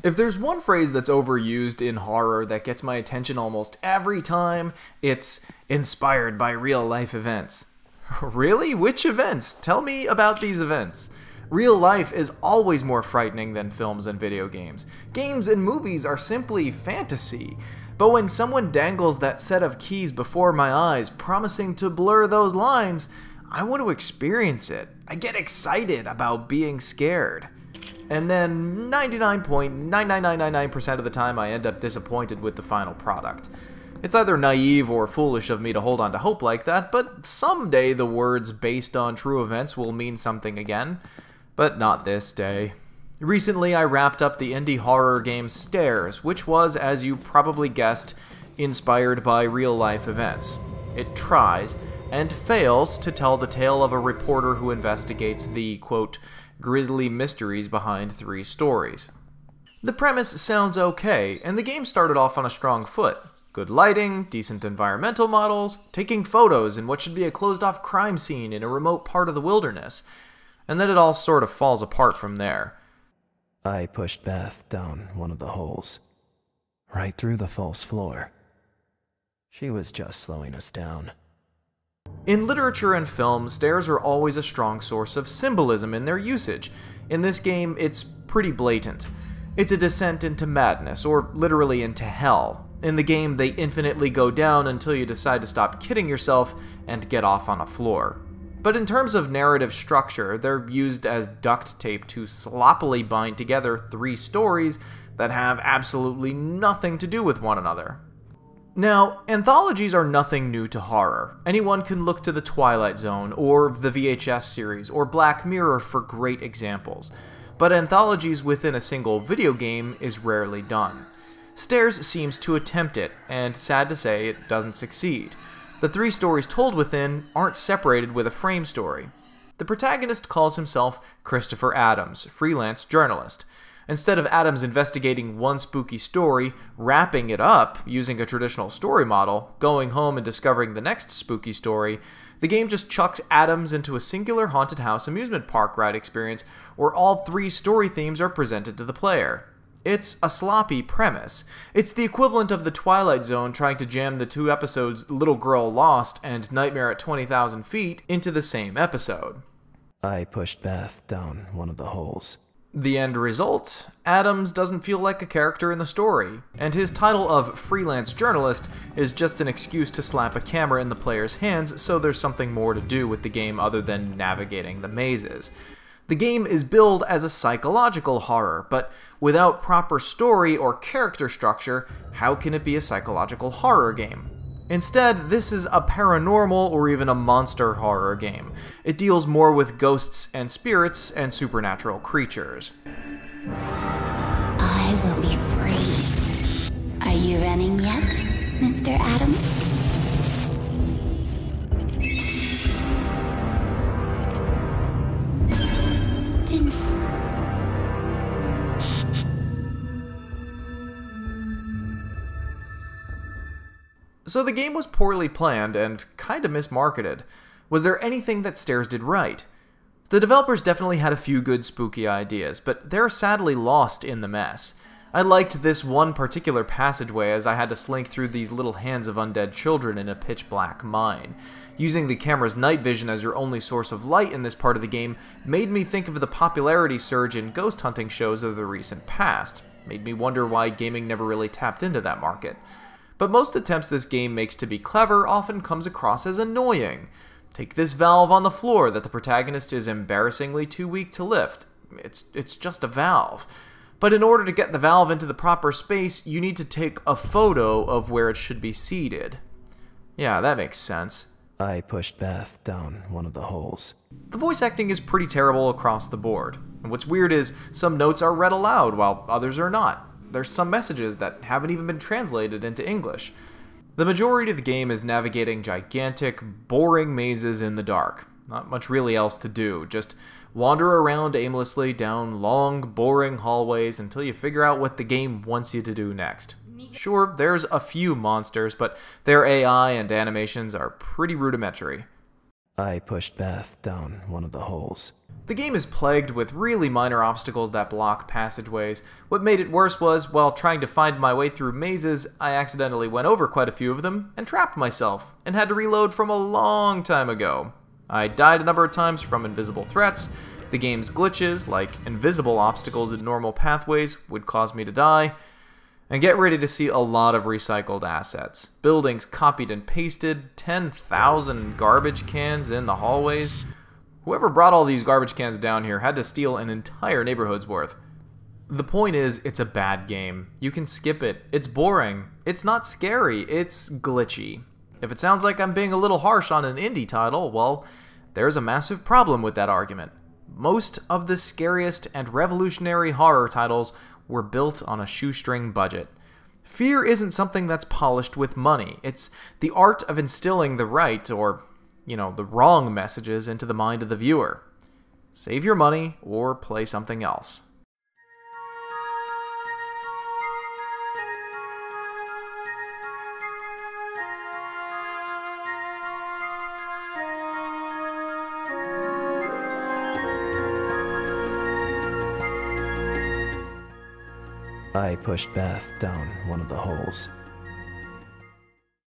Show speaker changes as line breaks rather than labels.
If there's one phrase that's overused in horror that gets my attention almost every time, it's inspired by real-life events. Really? Which events? Tell me about these events. Real life is always more frightening than films and video games. Games and movies are simply fantasy. But when someone dangles that set of keys before my eyes, promising to blur those lines, I want to experience it. I get excited about being scared. And then 99.99999% of the time I end up disappointed with the final product. It's either naive or foolish of me to hold on to hope like that, but someday the words based on true events will mean something again. But not this day. Recently I wrapped up the indie horror game Stairs, which was, as you probably guessed, inspired by real-life events. It tries, and fails, to tell the tale of a reporter who investigates the, quote, grisly mysteries behind 3 stories. The premise sounds okay, and the game started off on a strong foot. Good lighting, decent environmental models, taking photos in what should be a closed-off crime scene in a remote part of the wilderness. And then it all sort of falls apart from there.
I pushed Beth down one of the holes, right through the false floor. She was just slowing us down.
In literature and film, stairs are always a strong source of symbolism in their usage. In this game, it's pretty blatant. It's a descent into madness, or literally into hell. In the game, they infinitely go down until you decide to stop kidding yourself and get off on a floor. But in terms of narrative structure, they're used as duct tape to sloppily bind together 3 stories that have absolutely nothing to do with one another. Now, anthologies are nothing new to horror. Anyone can look to The Twilight Zone, or the VHS series, or Black Mirror for great examples. But anthologies within a single video game is rarely done. Stairs seems to attempt it, and sad to say, it doesn't succeed. The 3 stories told within aren't separated with a frame story. The protagonist calls himself Christopher Adams, freelance journalist. Instead of Adams investigating one spooky story, wrapping it up using a traditional story model, going home and discovering the next spooky story, the game just chucks Adams into a singular haunted house amusement park ride experience where all 3 story themes are presented to the player. It's a sloppy premise. It's the equivalent of The Twilight Zone trying to jam the 2 episodes Little Girl Lost and Nightmare at 20,000 Feet into the same episode.
I pushed Beth down one of the holes.
The end result? Adams doesn't feel like a character in the story, and his title of freelance journalist is just an excuse to slap a camera in the player's hands so there's something more to do with the game other than navigating the mazes. The game is billed as a psychological horror, but without proper story or character structure, how can it be a psychological horror game? Instead, this is a paranormal or even a monster horror game. It deals more with ghosts and spirits and supernatural creatures.
I will be free. Are you running yet, Mr. Adams?
So the game was poorly planned and kinda mismarketed. Was there anything that Stairs did right? The developers definitely had a few good spooky ideas, but they're sadly lost in the mess. I liked this one particular passageway as I had to slink through these little hands of undead children in a pitch-black mine. Using the camera's night vision as your only source of light in this part of the game made me think of the popularity surge in ghost hunting shows of the recent past. Made me wonder why gaming never really tapped into that market. But most attempts this game makes to be clever often comes across as annoying. Take this valve on the floor that the protagonist is embarrassingly too weak to lift. It's just a valve. But in order to get the valve into the proper space, you need to take a photo of where it should be seated. Yeah, that makes sense.
I pushed Beth down one of the holes.
The voice acting is pretty terrible across the board. And what's weird is some notes are read aloud while others are not. There's some messages that haven't even been translated into English. The majority of the game is navigating gigantic, boring mazes in the dark. Not much really else to do, just wander around aimlessly down long, boring hallways until you figure out what the game wants you to do next. Sure, there's a few monsters, but their AI and animations are pretty rudimentary.
I pushed Beth down one of the holes.
The game is plagued with really minor obstacles that block passageways. What made it worse was, while trying to find my way through mazes, I accidentally went over quite a few of them and trapped myself, and had to reload from a long time ago. I died a number of times from invisible threats. The game's glitches, like invisible obstacles in normal pathways, would cause me to die. And get ready to see a lot of recycled assets. Buildings copied and pasted, 10,000 garbage cans in the hallways. Whoever brought all these garbage cans down here had to steal an entire neighborhood's worth. The point is, it's a bad game. You can skip it. It's boring. It's not scary. It's glitchy. If it sounds like I'm being a little harsh on an indie title, well, there's a massive problem with that argument. Most of the scariest and revolutionary horror titles were built on a shoestring budget. Fear isn't something that's polished with money. It's the art of instilling the right, or the wrong messages into the mind of the viewer. Save your money or play something else.
I pushed Beth down one of the holes.